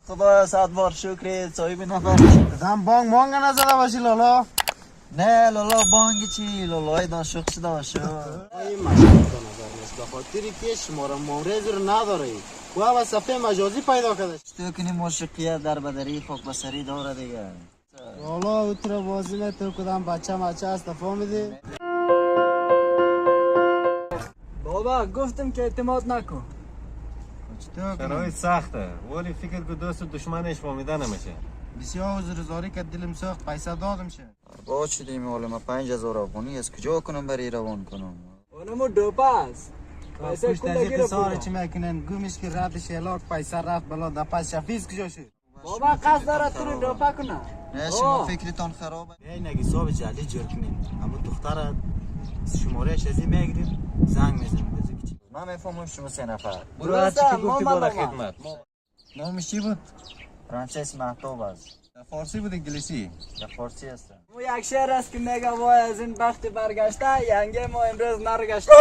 خدا 100 بار شکر صاحب نفر. دم بانگ مانگ نزده باشی لالا. نه لالا بانگی چی؟ لالای دان شوق شده باشه. این مشکل به نظر نیست به خاطری که شماره مورز رو نداره و با صفحه مجازی پیدا کرده. تو کنی موشقیت در بدری خاک بسری داره دیگه. لالا اوتر بازی میں تو کدام بچه است فهمیدی؟ بابا گفتم که اعتماد نکن. شرایط سخته ولی فکر که دوست و دشمنش فهمیده نمیشه. بسیار حضورزاری که دلم ساخت پیسه دادم شه. با شدیم حالا ما 5000 افغانی از کجا کنم برای روان کنم؟ اونمو دوپاس. پیسه پشت کلگی رو ساره پول. چی میکنن گومش که رد شیلات پیسه رفت بالا در پس شفیز کجا شد؟ بابا قصد داره تو رو دوپا کنه. نه شما فکرتان خرابه. بیاین اگه صاحب جلی جور کنیم اما دختر شماره ازی میگیریم زنگ میزنیم بزن چی من میفهمم شما سه نفر. برو هر چی که گفتی بالا خدمت. نامش چی بود؟ فرانسیس محتوب است. فارسی بود انگلیسی؟ در فارسی هستم. مو یک شعر است که میگه وای از این بخت برگشته ینگه ما امروز نرگشته.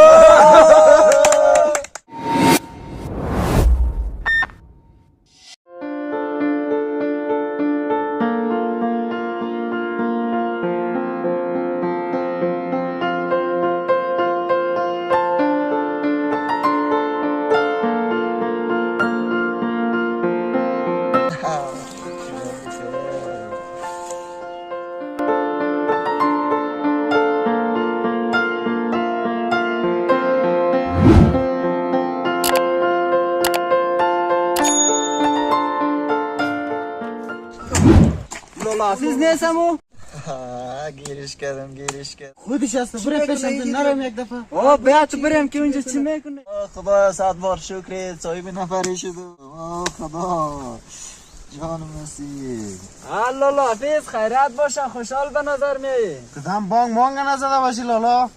لولافیز نیستمو؟ گیرش کردم. خودش است بره پیشم نرم یک دفعه. او بیا تو بریم که اونجا چی میکنه؟ خدا 100 بار شکر صاحب نفری شده. خدا جان مسیح. لولافیز خیرات باشه خوشحال به نظر میایی. کدام بانگ مانگ نزده باشی لالا.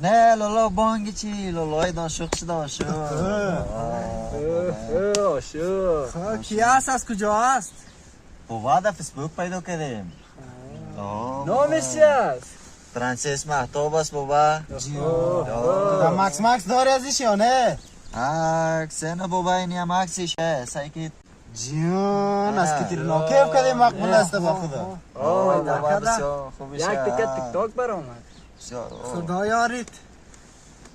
نه لالا بانگی چی؟ لالای دان شوق شده باشه. کی است از کجا است؟ بابا در فیسبوک پیدا کردیم. نامش چی است؟ فرانسیس محتوب است بابا. کدام مکس داری ازش یا نه؟ عکس نه بابا این هم عکسش هست که جان از که تیر ناکیف کردیم مقبول است با خدا. بابا بسیار خوبش یک تیکه تیک تاک برآمد. خدا یارید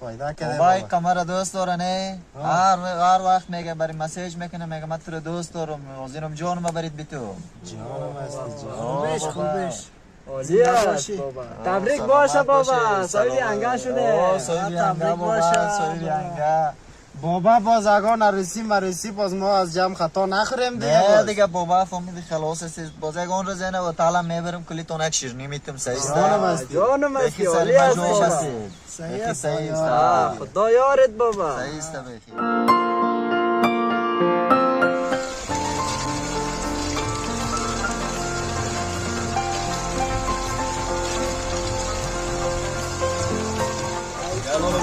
فایده کرده بابا کمر دوست داره نه. هر وقت میگه برای مسیج میکنه میگه من تو رو دوست دارم حاضرم جانم برید بی تو. جانم است خوبش عالی است بابا. تبریک باشه بابا. صاحب انگا شده. صاحب انگا بابا. صاحب انگا بابا باز اگه نرسی باز ما از جمع خطا نخوریم دیگه. نه دیگه بابا فهمیدی خلاص است باز اگه اون روزه نه و تعالی میبرم کلی تونک شیرینی میتم سعی است. جانم است بخی عالی سر است مجموعش بابا. هستی. صحیح است خدا یارت بابا. سعی است بخی.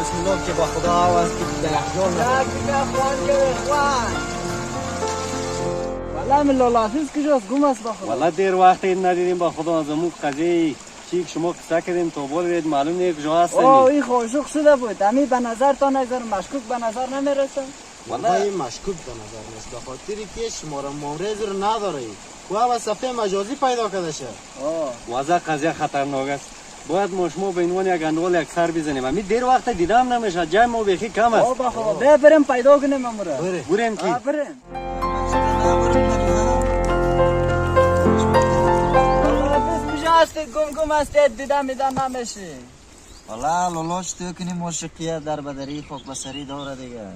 بسم الله که با خدا آواز که درخجان یک دیگه خوان که خوان. والا من لولافیز کجاست گم است با خدا. والا دیر وقت این ندیدیم با خدا از امو قضیه چی که شما قصه کردین تو بولید معلوم نیست کجا هستین. این خوشوق شده بود. امی به نظر تا نظر مشکوک به نظر نمیرسه. والا این مشکوک به نظر نیست به خاطری که شماره مورز رو نداره و با صفحه مجازی پیدا کرده شه. وضع قضیه خطرناک است. باید ما شما به عنوان یک اندول یک سر بزنیم. امی دیر وقت دیدم نمیشه. جای ما بیخی کم است. با خدا بیا بریم پیدا کنیم امورا. بریم کی؟ بریم. لولافیز کجا هستی؟ گم هستی دیدم نمیشی. والا لالاش تو کنی موشقیت در بدری خاک بسری داره دیگه.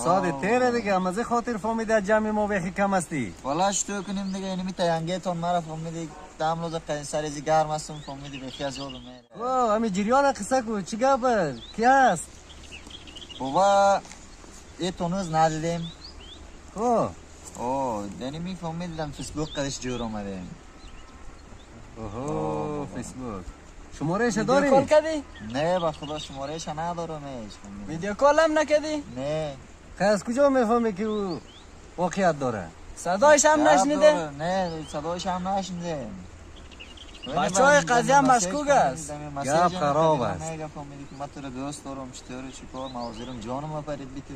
ساده تیره دیگه مزه خاطر فهمیده جمع ما بیخی کم استی. والا تو کنیم دیگه اینمی تینگه تون مرا فهمیدی دام روز قیصر از گرم هستم فهمیدی بیخی از اول میره. امی جریان قصه کو چی گپ کی است؟ بابا ای تونوز ندیدیم. او یعنی می فهمیدم فیسبوک قدش جور اومده. فیسبوک شمارهش ویدیو داری؟ کال کردی؟ نه با خدا شمارهش ندارم ویدیو کال هم نکردی؟ نه از کجا میفهمی که او واقعیت داره؟ صدایش هم نشنیده؟ نه صدایش هم نشنیده. بچه های قضیه هم مشکوک است. گپ خراب است. میگه فهمیدی که من تو رو دوست دارم چطوری چیکار ما حاضرم جانم برید بیتم.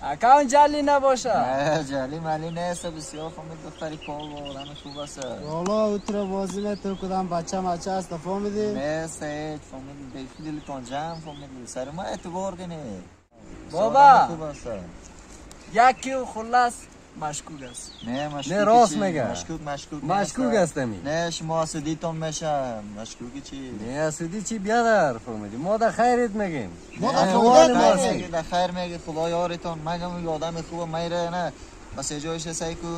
اکاون جلی نباشه. نه جلی ملی نیست، بسیار فهمید دختری پاو و آدم خوب است. والا اوتر بازی تو کدام بچه است فهمیدی؟ نیست هیچ فهمید بیفی دلتون جمع فهمید سر ما اعتبار کنی. بابا خوب است. یکی خلاص مشکوک است. نه مشکوک نه راست چی؟ میگه. مشکوک هستمی. نه شما سدیتون میشه مشکوکی چی؟ نه اسیدی چی بیادر فهمیدی ما در خیرت میگیم. ما نه، در خدا خیرت میگه در خیر میگه خدا یارتون مگم آدم خوب میره نه بس جایش سعی کو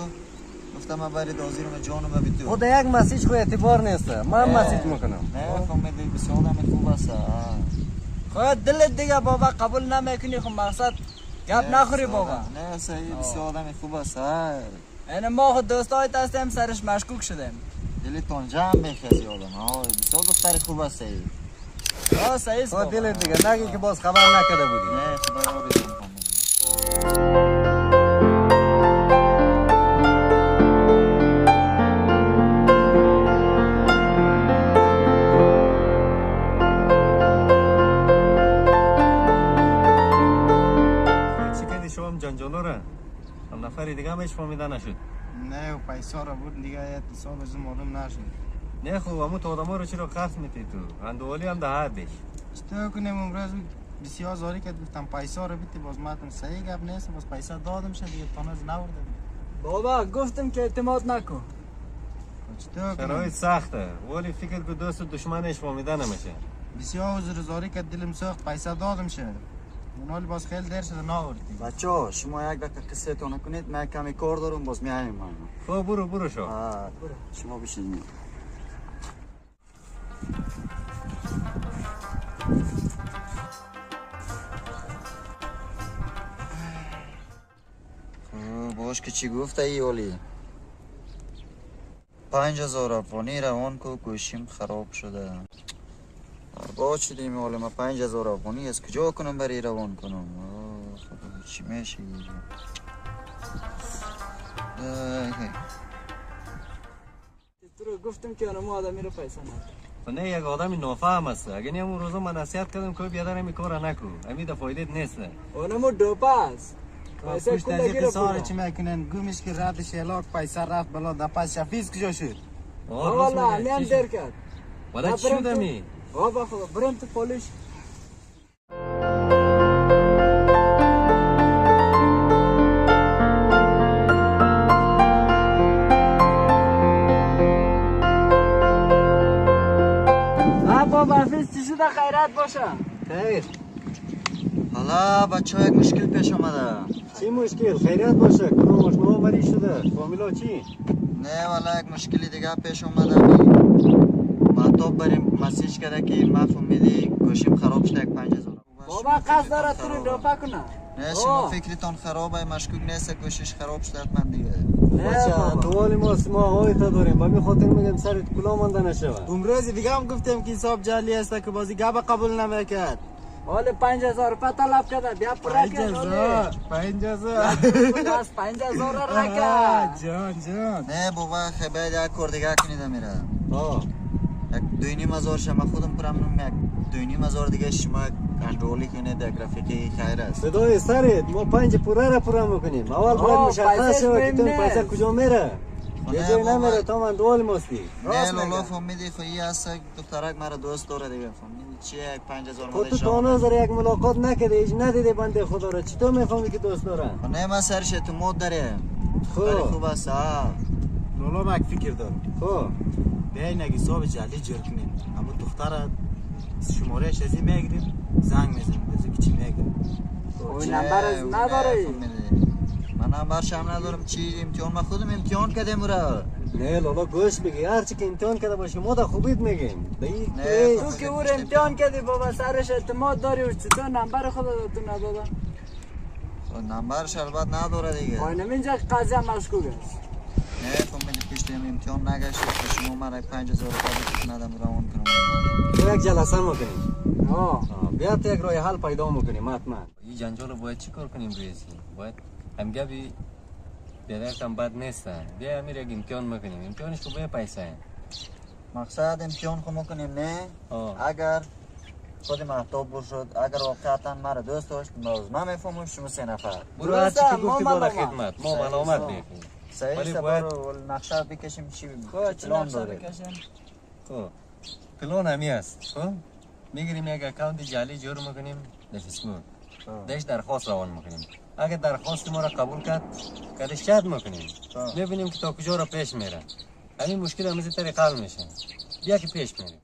گفتم من برای دازیرم جانم بیتو خود یک مسیج خو اعتبار نیست من مسیج میکنم. نه فهمیدی بسیار آدم خوب است. خود دلت دیگه بابا قبول نمیکنی خب مقصد گپ نخوری بابا. نه صحیح بسیار آدم خوب است. این ما خود دوستای هستیم سرش مشکوک شدیم. دلتون جمع میخوازی آدم بسیار دختر خوب است. صحیح است خود بابا. دلت دیگه نگی که باز خبر نکرده بودی. نه خدا یارتون فهمیدی. چی کردی شما جنجالو را؟ هم نفری دیگه همش فهمیده نشد. نه پیسا را بود دیگه حساب از معلوم نشد. نه خوب همون تو آدم ها رو چرا خرف میتی تو؟ اندوالی هم ده حدش. چطور کنیم امروز بسیار زاری که گفتم پیسا رو بیتی باز ماتم صحیح گپ نیست باز پیسا دادم شد دیگه تانز نوردم. بابا گفتم که اعتماد نکن. چطور شرایط کنیم سخته ولی فکر که دوست و دشمنش فهمیده نمیشه. بسیار حضور زاری که دلم ساخت پیسا دادم شد. اونالی باز خیلی دیر شده ناوردی. بچه ها شما یک دقیقه قصه تو نکنید من کمی کار دارم باز میایم من. خب برو شو. شما بشین. باش که چی گفته ای اولی 5000 افغانی روان کو گوشیم خراب شده. برباد شدیم اولی ما 5000 افغانی از کجا کنم برای روان کنم. خدا چی میشه تو رو گفتم که اونم آدمی رو پیسه نداره. نه یک آدمی نافهم است. اگه نیم اون روزا من نصیحت کردم که بیادر همی کار نکو. همی ده فایدت نیست. اونم دوپه است. پیسه پشت از کلگی یک رو ساره پولا. چی میکنن گومش که رد شلاک پیسا رفت بلا در پس شفیز کجا شد. والا همین دیر کرد. ولی چی شده می؟ بابا خدا برم تو پولیس. بابا حافظ چی شده خیرات باشه. خیر. حالا بچه ها یک مشکل پیش آمده. چی مشکل؟ خیریت باشه. کنو مشنوها مریض شده. فامیلا چی؟ نه والا یک مشکلی دیگه پیش اومده. مطاب بریم مسیج کرده که ما فهمیدی گوشیم خراب شده یک 5000. بابا قصد داره تو رو دوپه کنه. نه شما فکرتون خرابه مشکوک نیست گوشش خراب شده حتما دیگه. نه بابا. دوالی ما های تا داریم. با می خاطر میگم سرت کلا مانده نشود. امروز دیگه هم گفتم که حساب جعلی است که بازی گپ قبول نمیکرد. حالا 5000 روپیه طلب کرده بیا پورا کرد. 5000 از 5000 را کرد. جان نه بابا خیلی یک کار دیگه کنیده میره. یک 2,500 شما خودم پرم یک 2,500 دیگه شما کنترلی کنید یک رفیقی خیر است. صدای سرت ما 5 پوره را پوره میکنیم. اول باید مشخص شود که تو پیسه کجا میره. یه جای نمیره تا من دوال ماستی. نه لالا فهمیدی خواهی هست دخترک مرا دوست داره دیگه فهمیدی چیه یک 5000 خود تو شما تانوز یک ملاقات نکرده ایش ندیده بنده خدا را چطور میفهمی که دوست داره؟ نه من سرش اعتماد داره. خب. خیلی خوب است. لولا ما یک فکر دارم. خب بیاین اگه حساب جعلی جور کنیم اما دختر شمارهش ازی میگیریم زنگ میزنیم بزن که چی میگیریم. اون نمبر از نداره. من نمبرش هم ندارم چی امتحان ما خودم امتحان کردیم را. نه لالا گوش بگی هرچی که امتحان کرده باشی ما در خوبیت میگیم. نه، تو که او امتحان کردی بابا سرش اعتماد داری و چطور نمبر خود تو ندادن؟ نمبرش البته نداره دیگه. آینه اینجا قضیه مشکوک است. نه فهمیدی پیشتیم امتحان نگشت که شما مرا 5000 روپیه ندم روان کنم. تو یک جلسه میکنیم. آه بیا تو یک راه حل پیدا میکنیم حتما. این جنجال رو باید چی کار کنیم ریزی؟ باید همگی بیادر کم بد نیستن. بیا امیر یک امتحان میکنیم. امتحانش تو به پیسه. مقصد امتحان خو میکنیم نه آه. اگر خود مهتاب باشد اگر واقعا مرا دوست داشت باز من میفهمم شما 3 نفر برو هر چی که ما گفتی با ملامت. خدمت ما ملامت نیستیم صحیح ولی است باید- برو نقشه بکشیم چی خب چه پلان نقشه داره بکشیم؟ خب پلان همی است خب میگیریم یک اکانت جعلی جور میکنیم در فیسبوک دش درخواست روان میکنیم اگر درخواست ما را قبول کرد کدش چت میکنیم میبینیم که تا کجا را پیش میره همین مشکل همیشه طریق حل میشه بیا که پیش میریم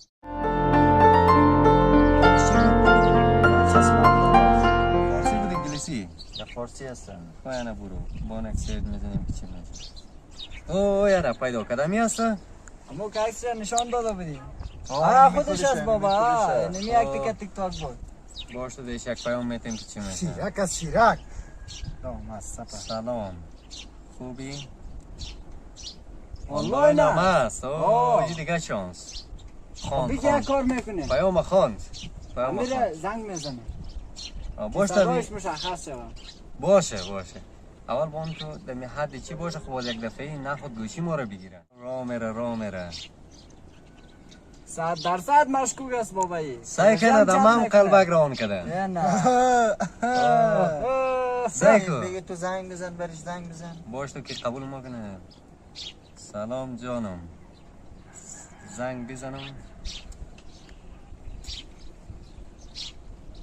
فارسی بود انگلیسی یا فارسی هستن خواهی برو با نک سید میزنیم که چی میشه اوه یاره پیدا کدمی هست همون که عکس را نشان داده بودیم آه، خودش می‌فروشه، است بابا می‌فروشه. نمی یک تیکه تیک تاک بود باشه دیش یک پیام میتیم که چی میشه یک از شیرک سلام خوبی؟ آنلاین هم است. هست آه. یه دیگه چانس خواند بگی یک کار میکنه پیام خواند پیام میره خواند زنگ میزنه باشه صدایش مشخص شود باشه اول با اون تو دمی حد چی باشه خب یک دفعه نخود گوشی ما رو بگیره را میره 100% مشکوک است بابایی سعی کنه دمام قلبک ران کده نه نه سعی کن بگی تو زنگ بزن برش زنگ بزن باش تو که قبول ما کنه سلام جانم زنگ بزنم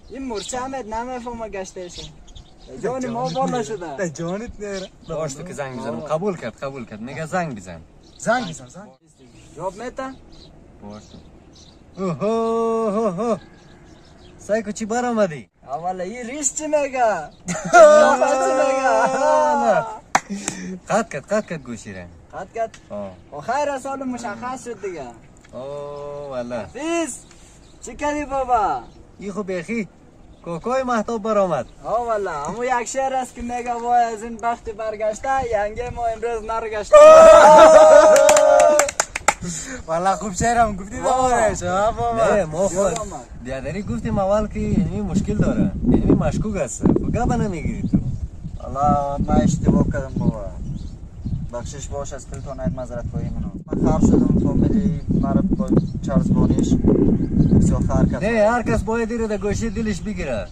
این مرچه همت نمیفهمه گشتهشه جان ما بالا شده جانت نیره باش تو که زنگ بزنم قبول کرد میگه زنگ بزن زنگ بزن زنگ جواب میده باش تو اوه سعی کو چی بر آمدی اولا این ریش چی میگه چی میگه قد کد گوشی را قد کد و خیر سال مشخص شد دیگه اوه والا فیز چی کردی بابا ای خو بیخی کوکوی محتاب بر آمد والا همون یک شعر است که میگه وای از این بخت برگشته ینگه ما امروز نرگشته والا خوب شعرم گفتی دوباره شما بابا نه ما خود بیادری گفتیم اول که اینمی مشکل داره اینمی مشکوک است خب گبه نمیگیری تو الله من اشتباه کردم بابا بخشش باش از کلتون یک مذارت خواهی منو من خراب شدم فامیلی مرا با چارلز بانیش بسیار خر کرد نه هر کس باید ایره در گوشه دلش بگیره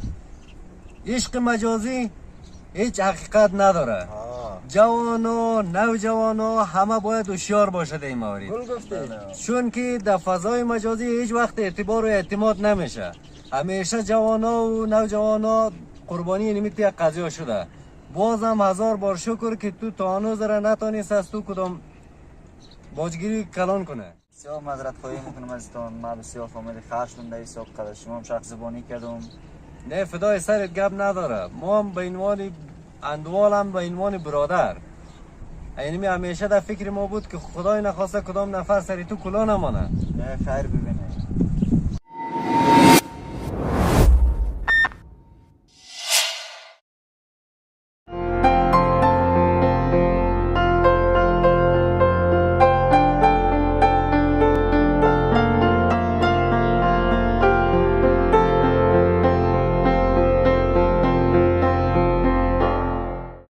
عشق مجازی هیچ حقیقت نداره جوانو نوجوانو همه باید هوشیار باشه در این مورد گل گفتی چون که در فضای مجازی هیچ وقت اعتبار و اعتماد نمیشه همیشه جوانا و نوجوانا قربانی نمیت یک قضیه شده بازم 1000 بار شکر که تو تا هنوز را نتانست از تو کدام باجگیری کلان کنه بسیار مذارت خواهی میکنم از تو من بسیار فامیلی خر شدم در این ساب قدر شما هم شخص زبانی کردم نه فدای سرت گپ نداره ما هم به عنوان اندوال هم به عنوان برادر اینمی همیشه در فکر ما بود که خدای نخواسته کدام نفر سری تو کلا نمانه نه خیر ببینه